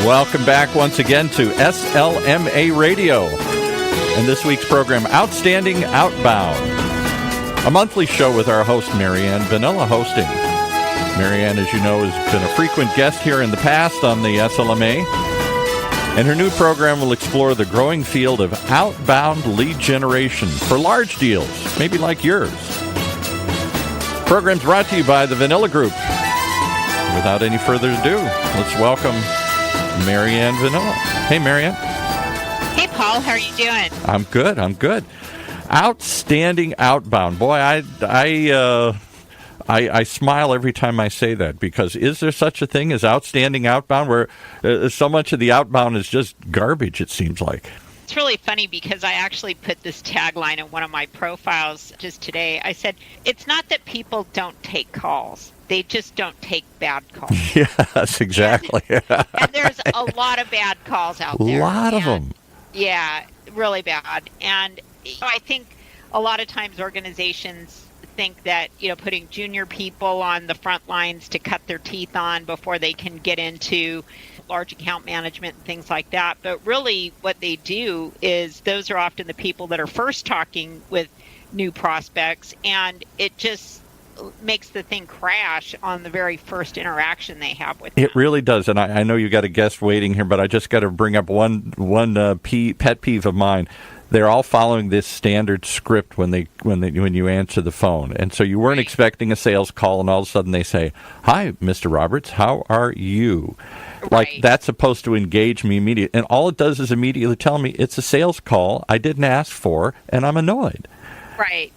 Welcome back once again to SLMA Radio. And this week's program, Outstanding Outbound, a monthly show with our host, Anne Vanella, hosting. Anne, as you know, has been a frequent guest here in the past on the SLMA. And her new program will explore the growing field of outbound lead generation for large deals, maybe like yours. Program's brought to you by the Vanilla Group. Without any further ado, let's welcome Anne Vanella. Hey, Anne. Hey, Paul. How are you doing? I'm good. Outstanding Outbound. Boy, I smile every time I say that, because is there such a thing as outstanding outbound, where so much of the outbound is just garbage, it seems like? It's really funny because I actually put this tagline in one of my profiles just today. I said, it's not that people don't take calls. They just don't take bad calls. Yes, exactly. And there's a lot of bad calls out there. A lot of them. Yeah, really bad. And I think a lot of times organizations think that, putting junior people on the front lines to cut their teeth on before they can get into large account management and things like that. But really what they do is those are often the people that are first talking with new prospects, and it just makes the thing crash on the very first interaction they have with them. It really does. And I know you got a guest waiting here, but I just got to bring up one pet peeve of mine. They're all following this standard script when you answer the phone. And so you weren't expecting a sales call, and all of a sudden they say, "Hi, Mr. Roberts, how are you?" Like, that's supposed to engage me immediately. And all it does is immediately tell me it's a sales call I didn't ask for, and I'm annoyed. Right.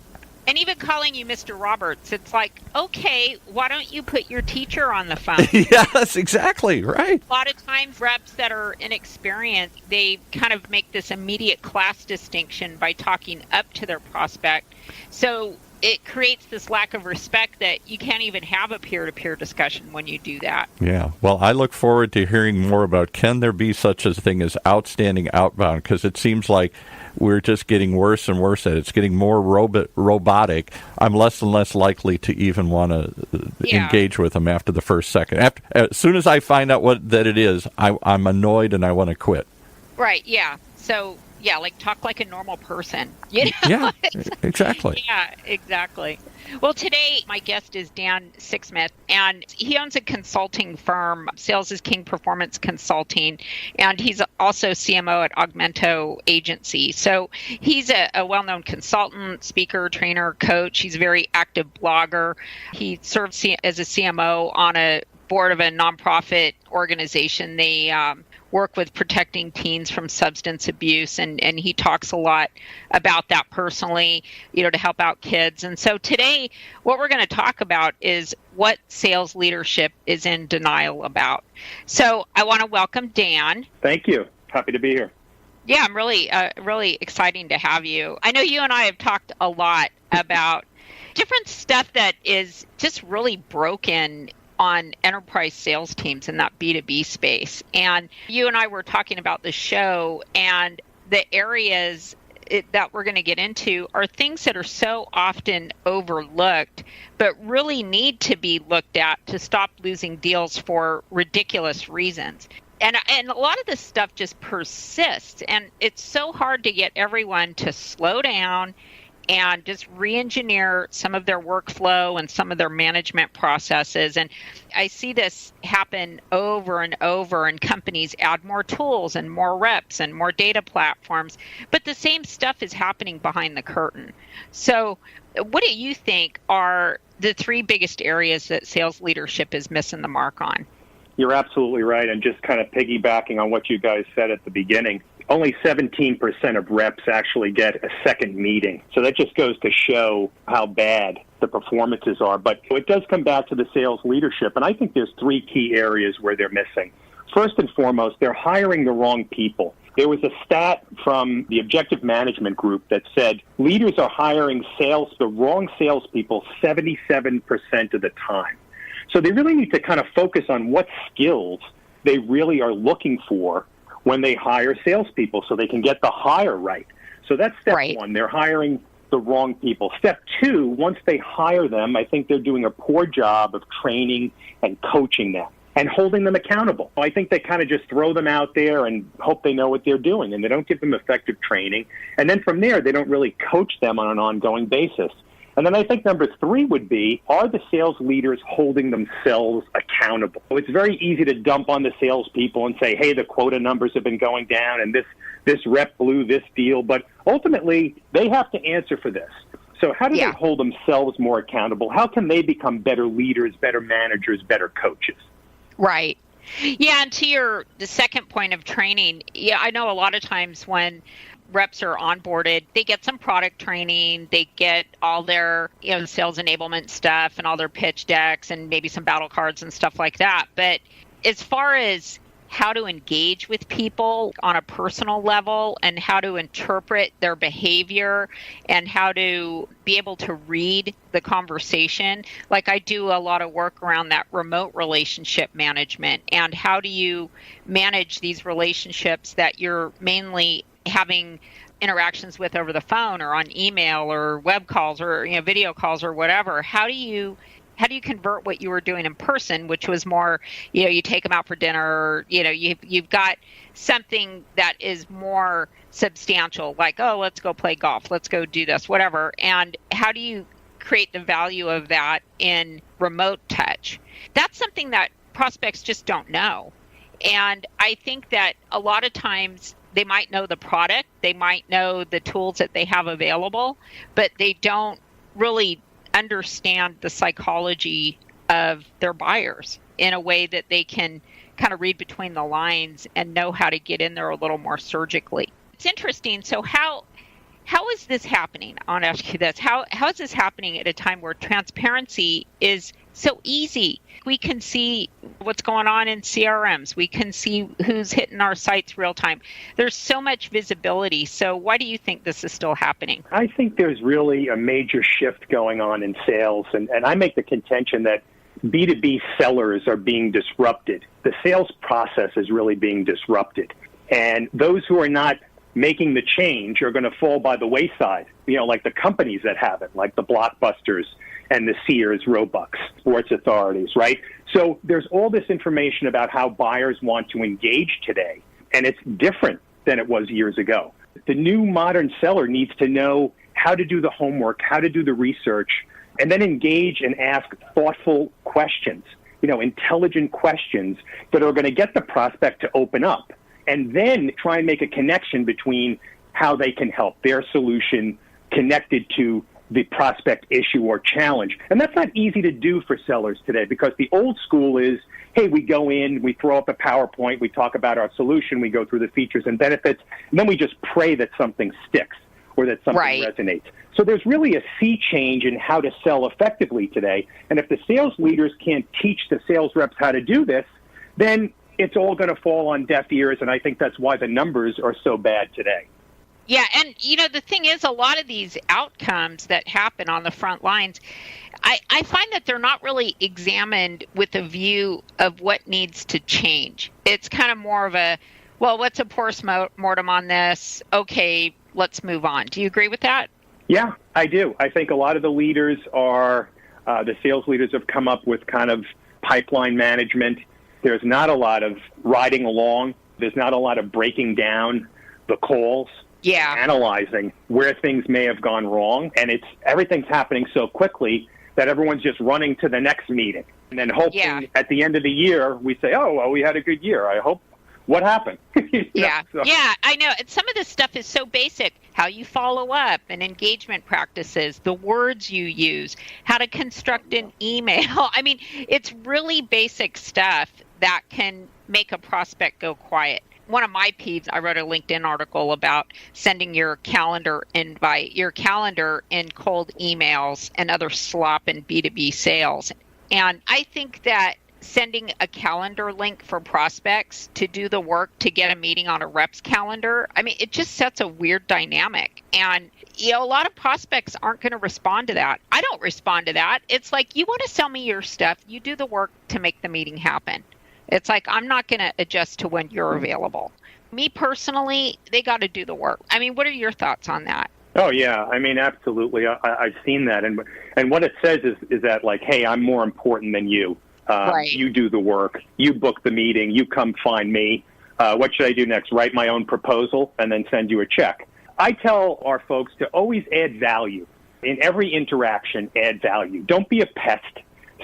And even calling you Mr. Roberts, it's like, okay, why don't you put your teacher on the phone? Yes, exactly, right. A lot of times reps that are inexperienced, they kind of make this immediate class distinction by talking up to their prospect. So it creates this lack of respect that you can't even have a peer-to-peer discussion when you do that. Yeah. Well, I look forward to hearing more about, can there be such a thing as outstanding outbound? Because it seems like we're just getting worse and worse at it. It's getting more robotic. I'm less and less likely to even want to engage with them after the first second. As soon as I find out what that it is, I'm annoyed and I want to quit. Right, yeah. So, yeah, like talk like a normal person. You know? Yeah, exactly. Yeah, exactly. Well, today my guest is Dan Sixsmith, and he owns a consulting firm, Sales is King Performance Consulting, and he's also CMO at Augmento Agency. So he's a well-known consultant, speaker, trainer, coach. He's a very active blogger. He serves as a CMO on a board of a nonprofit organization. They work with protecting teens from substance abuse, and he talks a lot about that personally, to help out kids. And so today, what we're going to talk about is what sales leadership is in denial about. So I want to welcome Dan. Thank you. Happy to be here. Yeah, I'm really exciting to have you. I know you and I have talked a lot about different stuff that is just really broken on enterprise sales teams in that B2B space. And you and I were talking about the show, and the areas that we're going to get into are things that are so often overlooked, but really need to be looked at to stop losing deals for ridiculous reasons. And a lot of this stuff just persists, and it's so hard to get everyone to slow down and just re-engineer some of their workflow and some of their management processes. And I see this happen over and over, and companies add more tools and more reps and more data platforms, but the same stuff is happening behind the curtain. So what do you think are the three biggest areas that sales leadership is missing the mark on? You're absolutely right. And just kind of piggybacking on what you guys said at the beginning, only 17% of reps actually get a second meeting. So that just goes to show how bad the performances are. But it does come back to the sales leadership. And I think there's three key areas where they're missing. First and foremost, they're hiring the wrong people. There was a stat from the Objective Management Group that said leaders are hiring the wrong salespeople 77% of the time. So they really need to kind of focus on what skills they really are looking for when they hire salespeople so they can get the hire right. So that's step one. They're hiring the wrong people. Step two, once they hire them, I think they're doing a poor job of training and coaching them. and holding them accountable. I think they kind of just throw them out there and hope they know what they're doing, and they don't give them effective training. And then from there, they don't really coach them on an ongoing basis. And then I think number 3 would be, are the sales leaders holding themselves accountable? It's very easy to dump on the salespeople and say, hey, the quota numbers have been going down and this rep blew this deal. But ultimately, they have to answer for this. So how do they hold themselves more accountable? How can they become better leaders, better managers, better coaches? Right. Yeah, and to the second point of training, I know a lot of times when reps are onboarded, they get some product training, they get all their sales enablement stuff and all their pitch decks and maybe some battle cards and stuff like that. But as far as how to engage with people on a personal level and how to interpret their behavior and how to be able to read the conversation, like I do a lot of work around that remote relationship management and how do you manage these relationships that you're mainly having interactions with over the phone or on email or web calls or video calls or whatever. How do you convert what you were doing in person, which was more, you take them out for dinner, you've got something that is more substantial, like, oh, let's go play golf, let's go do this, whatever. And how do you create the value of that in remote touch? That's something that prospects just don't know. And I think that a lot of times they might know the product, they might know the tools that they have available, but they don't really understand the psychology of their buyers in a way that they can kind of read between the lines and know how to get in there a little more surgically. It's interesting. So how is this happening? I want to ask you this. How is this happening at a time where transparency is so easy? We can see what's going on in CRMs. We can see who's hitting our sites real time. There's so much visibility. So why do you think this is still happening? I think there's really a major shift going on in sales. And I make the contention that B2B sellers are being disrupted. The sales process is really being disrupted. And those who are not making the change are going to fall by the wayside, like the companies that have it, like the Blockbusters and the Sears, Roebuck, Sports Authorities, right? So there's all this information about how buyers want to engage today, and it's different than it was years ago. The new modern seller needs to know how to do the homework, how to do the research, and then engage and ask thoughtful questions, intelligent questions that are going to get the prospect to open up, and then try and make a connection between how they can help their solution connected to the prospect issue or challenge. And that's not easy to do for sellers today because the old school is, hey, we go in, we throw up a PowerPoint, we talk about our solution, we go through the features and benefits, and then we just pray that something sticks or that something resonates. So there's really a sea change in how to sell effectively today. And if the sales leaders can't teach the sales reps how to do this, then it's all going to fall on deaf ears, and I think that's why the numbers are so bad today. Yeah, and the thing is, a lot of these outcomes that happen on the front lines, I find that they're not really examined with a view of what needs to change. It's kind of more of a, well, what's a post-mortem on this? Okay, let's move on. Do you agree with that? Yeah, I do. I think a lot of the leaders the sales leaders have come up with kind of pipeline management. There's not a lot of riding along. There's not a lot of breaking down the calls. Analyzing where things may have gone wrong, and everything's happening so quickly that everyone's just running to the next meeting, and then hoping at the end of the year we say, "Oh, well, we had a good year. I hope." What happened? Yeah, I know. And some of this stuff is so basic: how you follow up, and engagement practices, the words you use, how to construct an email. I mean, it's really basic stuff that can make a prospect go quiet. One of my peeves, I wrote a LinkedIn article about sending your calendar in cold emails and other slop in B2B sales. And I think that sending a calendar link for prospects to do the work to get a meeting on a rep's calendar, I mean, it just sets a weird dynamic. And, a lot of prospects aren't going to respond to that. I don't respond to that. It's like, you want to sell me your stuff, you do the work to make the meeting happen. It's like, I'm not going to adjust to when you're available. Me personally, they got to do the work. I mean, what are your thoughts on that? Oh, yeah. I mean, absolutely. I've seen that. And what it says is that, like, hey, I'm more important than you. Right. You do the work. You book the meeting. You come find me. What should I do next? Write my own proposal and then send you a check. I tell our folks to always add value. In every interaction, add value. Don't be a pest.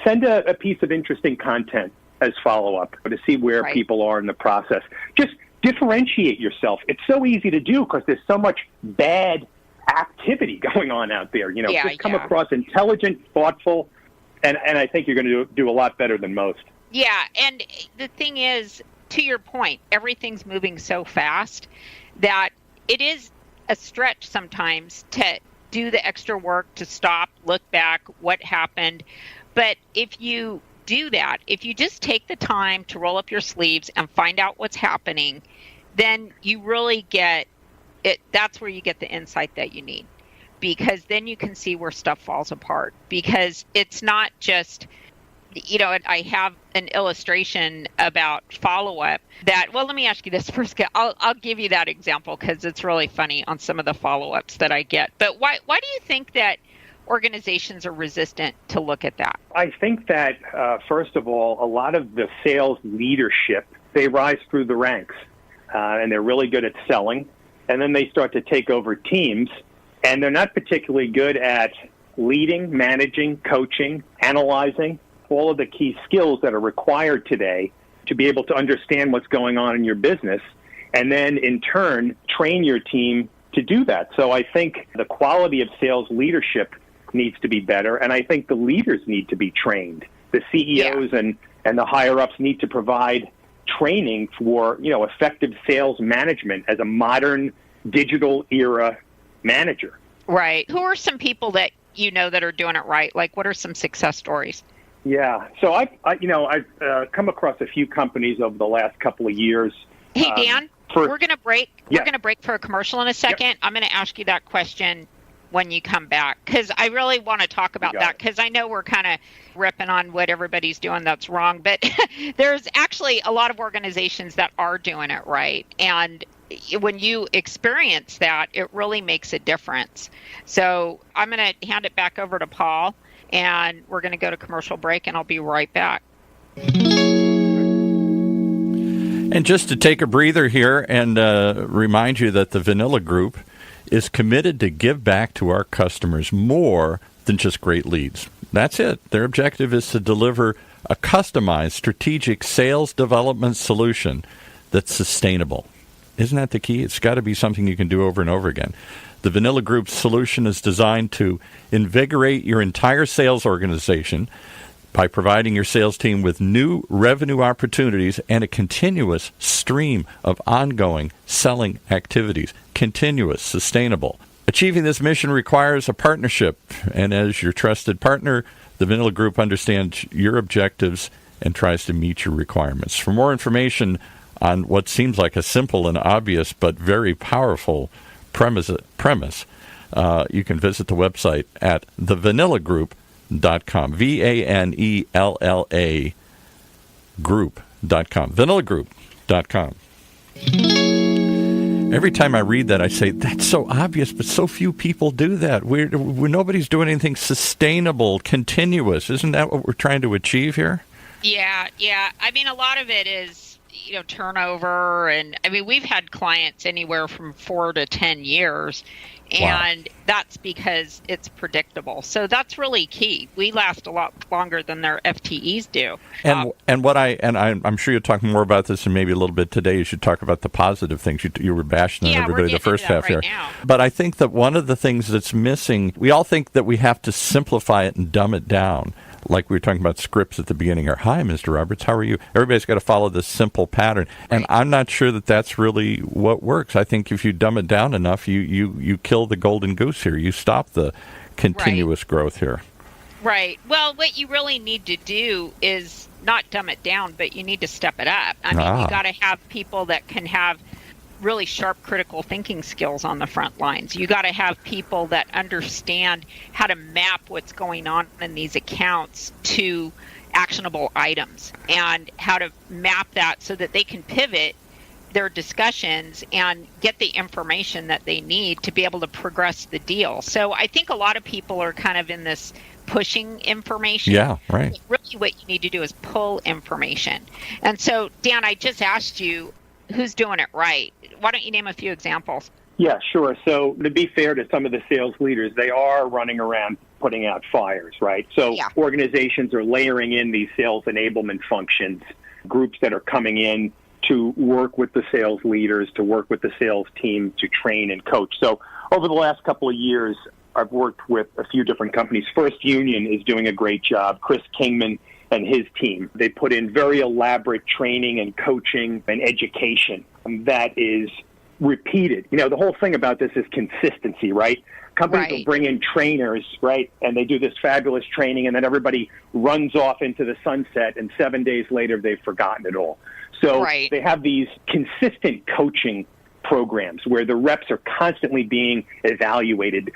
Send a piece of interesting content as follow-up to see where people are in the process. Just differentiate yourself. It's so easy to do because there's so much bad activity going on out there. Just come across intelligent, thoughtful, and I think you're going to do a lot better than most. Yeah, and the thing is, to your point, everything's moving so fast that it is a stretch sometimes to do the extra work, to stop, look back, what happened. But if you do that, if you just take the time to roll up your sleeves and find out what's happening, then you really get it. That's where you get the insight that you need, because then you can see where stuff falls apart. Because it's not just, I have an illustration about follow-up that, well, let me ask you this first. I'll give you that example because it's really funny on some of the follow-ups that I get. But why do you think that organizations are resistant to look at that? I think that, first of all, a lot of the sales leadership, they rise through the ranks, and they're really good at selling. And then they start to take over teams, and they're not particularly good at leading, managing, coaching, analyzing, all of the key skills that are required today to be able to understand what's going on in your business, and then in turn train your team to do that. So I think the quality of sales leadership needs to be better, and I think the leaders need to be trained. The CEOs and the higher-ups need to provide training for effective sales management as a modern digital era manager. Right. Who are some people that that are doing it right? Like, what are some success stories? Yeah. So I've come across a few companies over the last couple of years. Hey, Dan, we're going to break. Yeah. We're going to break for a commercial in a second. Yep. I'm going to ask you that question when you come back, because I really want to talk about that, because I know we're kind of ripping on what everybody's doing that's wrong, but there's actually a lot of organizations that are doing it right. And when you experience that, it really makes a difference. So I'm going to hand it back over to Paul, and we're going to go to commercial break, and I'll be right back. And just to take a breather here and remind you that the Vanilla Group is committed to give back to our customers more than just great leads. That's it. Their objective is to deliver a customized strategic sales development solution that's sustainable. Isn't that the key? It's got to be something you can do over and over again. The Vanilla Group's solution is designed to invigorate your entire sales organization by providing your sales team with new revenue opportunities and a continuous stream of ongoing selling activities. Continuous, sustainable. Achieving this mission requires a partnership, and as your trusted partner, the Vanilla Group understands your objectives and tries to meet your requirements. For more information on what seems like a simple and obvious but very powerful premise, you can visit the website at thevanillagroup.com. VANELLA group.com. vanillagroup.com. Every time I read that, I say, that's so obvious, but so few people do that. Nobody's doing anything sustainable, continuous. Isn't that what we're trying to achieve here? Yeah. I mean, a lot of it is, turnover. And I mean, we've had clients anywhere from 4 to 10 years. And that's because it's predictable. So that's really key. We last a lot longer than their FTEs do. And I'm sure you'll talk more about this and maybe a little bit today. You should talk about the positive things. You were bashing on everybody the first half here. Now. But I think that one of the things that's missing, we all think that we have to simplify it and dumb it down. Like we were talking about scripts at the beginning. Or, hi, Mr. Roberts, how are you? Everybody's got to follow this simple pattern. And I'm not sure that that's really what works. I think if you dumb it down enough, you kill the golden goose here. You stop the continuous growth here. Right. Well, what you really need to do is not dumb it down, but you need to step it up. I mean, you got to have people that can have really sharp critical thinking skills on the front lines. You got to have people that understand how to map what's going on in these accounts to actionable items and how to map that so that they can pivot their discussions and get the information that they need to be able to progress the deal. So I think a lot of people are kind of in this pushing information. Yeah, right. Really what you need to do is pull information. And so, Dan, I just asked you, who's doing it right? Why don't you name a few examples? Yeah, sure. So to be fair to some of the sales leaders, they are running around putting out fires, right? So organizations are layering in these sales enablement functions, groups that are coming in to work with the sales leaders, to work with the sales team, to train and coach. So over the last couple of years, I've worked with a few different companies. First Union is doing a great job. Chris Kingman and his team, they put in very elaborate training and coaching and education that is repeated. You know, the whole thing about this is consistency, right? Companies will bring in trainers, right, and they do this fabulous training, and then everybody runs off into the sunset, and 7 days later, they've forgotten it all. So they have these consistent coaching programs where the reps are constantly being evaluated.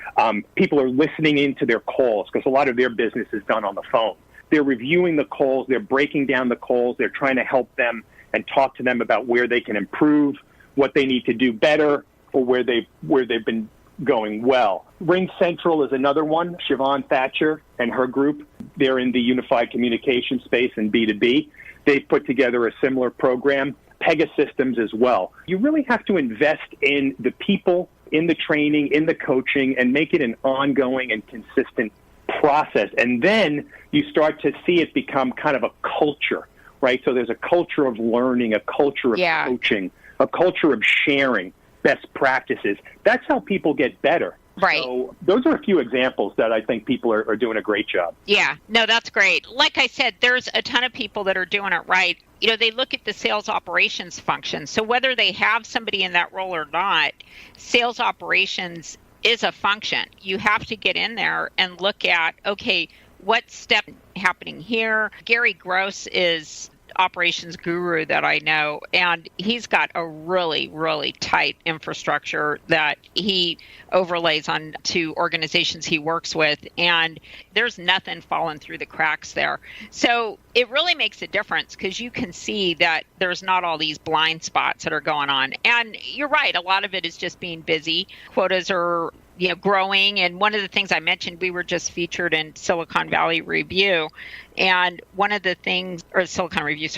People are listening into their calls because a lot of their business is done on the phone. They're reviewing the calls. They're breaking down the calls. They're trying to help them and talk to them about where they can improve, what they need to do better, or where they've been going well. Ring Central is another one. Siobhan Thatcher and her group, they're in the unified communication space and B2B. They've put together a similar program. Pegasystems as well. You really have to invest in the people, in the training, in the coaching, and make it an ongoing and consistent process. And then you start to see it become kind of a culture, right? So there's a culture of learning, a culture of coaching, a culture of sharing best practices. That's how people get better. Right. So those are a few examples that I think people are doing a great job. Yeah, no, that's great. Like I said, there's a ton of people that are doing it right. You know, they look at the sales operations function. So whether they have somebody in that role or not, sales operations is a function. You have to get in there and look at, okay, what step happening here? Gary Gross is operations guru that I know, and he's got a really, really tight infrastructure that he overlays on to organizations he works with, and there's nothing falling through the cracks there. So it really makes a difference because you can see that there's not all these blind spots that are going on. And you're right, a lot of it is just being busy. Quotas are growing. And one of the things I mentioned, we were just featured in Silicon Valley Review. And one of the things, or Silicon Review,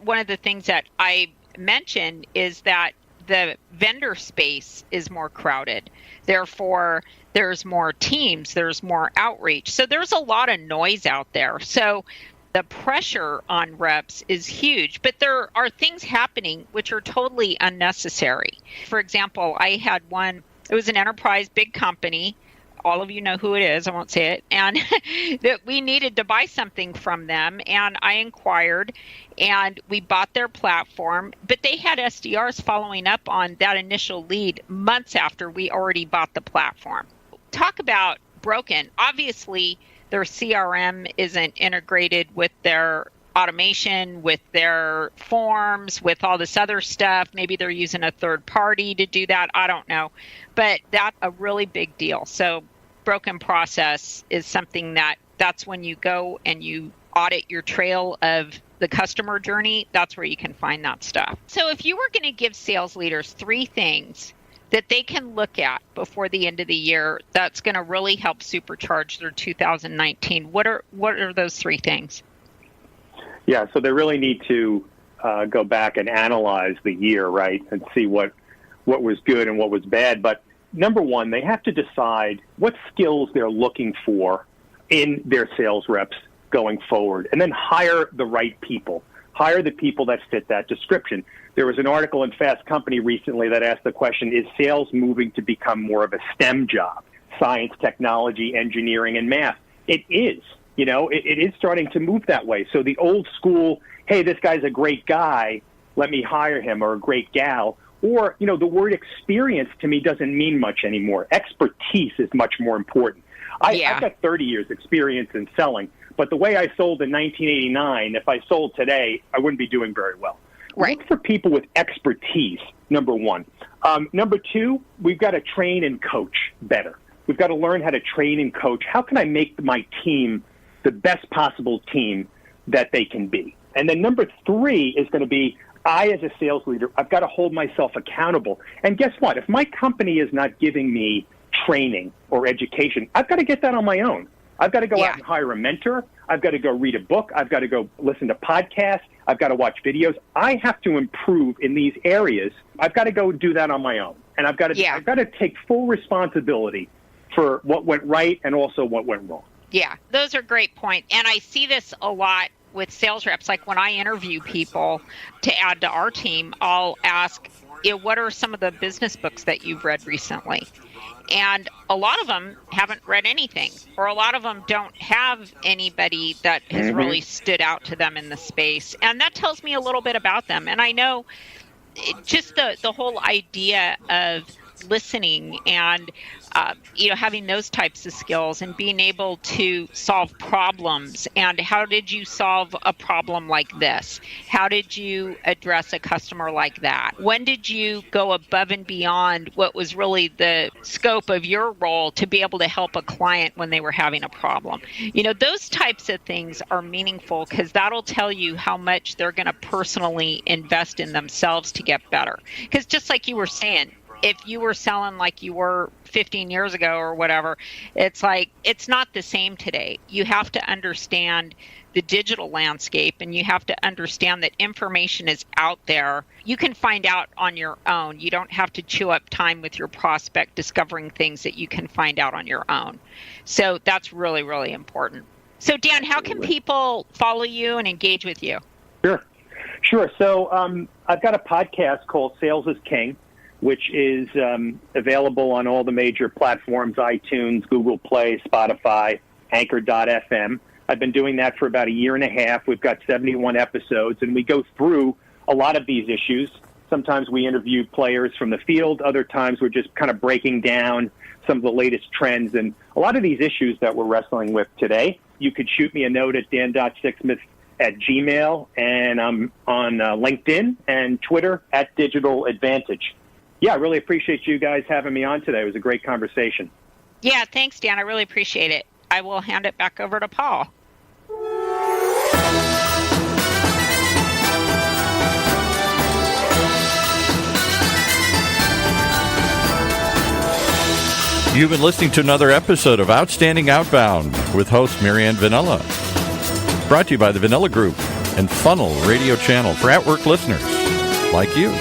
one of the things that I mentioned is that the vendor space is more crowded. Therefore, there's more teams, there's more outreach. So there's a lot of noise out there. So the pressure on reps is huge, but there are things happening which are totally unnecessary. For example, I had one. It was an enterprise, big company. All of you know who it is. I won't say it. And that we needed to buy something from them. And I inquired and we bought their platform. But they had SDRs following up on that initial lead months after we already bought the platform. Talk about broken. Obviously, their CRM isn't integrated with their automation, with their forms, with all this other stuff. Maybe they're using a third party to do that. I don't know. But that's a really big deal. So broken process is something that's when you go and you audit your trail of the customer journey. That's where you can find that stuff. So if you were going to give sales leaders 3 things that they can look at before the end of the year that's going to really help supercharge their 2019, what are those 3 things? Yeah, so they really need to go back and analyze the year, right, and see what was good and what was bad. But number one, they have to decide what skills they're looking for in their sales reps going forward, and then hire the right people. Hire the people that fit that description. There was an article in Fast Company recently that asked the question, is sales moving to become more of a STEM job? Science, technology, engineering, and math. It is. It is starting to move that way. So the old school, hey, this guy's a great guy, let me hire him, or a great gal. Or, the word experience to me doesn't mean much anymore. Expertise is much more important. I've got 30 years experience in selling, but the way I sold in 1989, if I sold today, I wouldn't be doing very well. Right. Look for people with expertise, number one. Number two, we've got to train and coach better. We've got to learn how to train and coach. How can I make my team the best possible team that they can be? And then number 3 is going to be, I, as a sales leader, I've got to hold myself accountable. And guess what? If my company is not giving me training or education, I've got to get that on my own. I've got to go out and hire a mentor. I've got to go read a book. I've got to go listen to podcasts. I've got to watch videos. I have to improve in these areas. I've got to go do that on my own. And I've got to take full responsibility for what went right and also what went wrong. Yeah, those are great points. And I see this a lot with sales reps. Like when I interview people to add to our team, I'll ask, what are some of the business books that you've read recently? And a lot of them haven't read anything, or a lot of them don't have anybody that has really stood out to them in the space. And that tells me a little bit about them. And I know just the whole idea of listening and having those types of skills and being able to solve problems. And how did you solve a problem like this? How did you address a customer like that? When did you go above and beyond what was really the scope of your role to be able to help a client when they were having a problem? Those types of things are meaningful because that'll tell you how much they're going to personally invest in themselves to get better. Because just like you were saying, if you were selling like you were 15 years ago or whatever, it's like it's not the same today. You have to understand the digital landscape, and you have to understand that information is out there. You can find out on your own. You don't have to chew up time with your prospect discovering things that you can find out on your own. So that's really, really important. So Dan, how can people follow you and engage with you? Sure. So I've got a podcast called Sales is King, which is available on all the major platforms, iTunes, Google Play, Spotify, Anchor.fm. I've been doing that for about a year and a half. We've got 71 episodes, and we go through a lot of these issues. Sometimes we interview players from the field. Other times we're just kind of breaking down some of the latest trends and a lot of these issues that we're wrestling with today. You could shoot me a note at dan.sixsmith@gmail, and I'm on LinkedIn and Twitter at Digital Advantage. Yeah, I really appreciate you guys having me on today. It was a great conversation. Yeah, thanks, Dan. I really appreciate it. I will hand it back over to Paul. You've been listening to another episode of Outstanding Outbound with host Anne Vanella. Brought to you by the Vanella Group and Funnel Radio Channel for at-work listeners like you.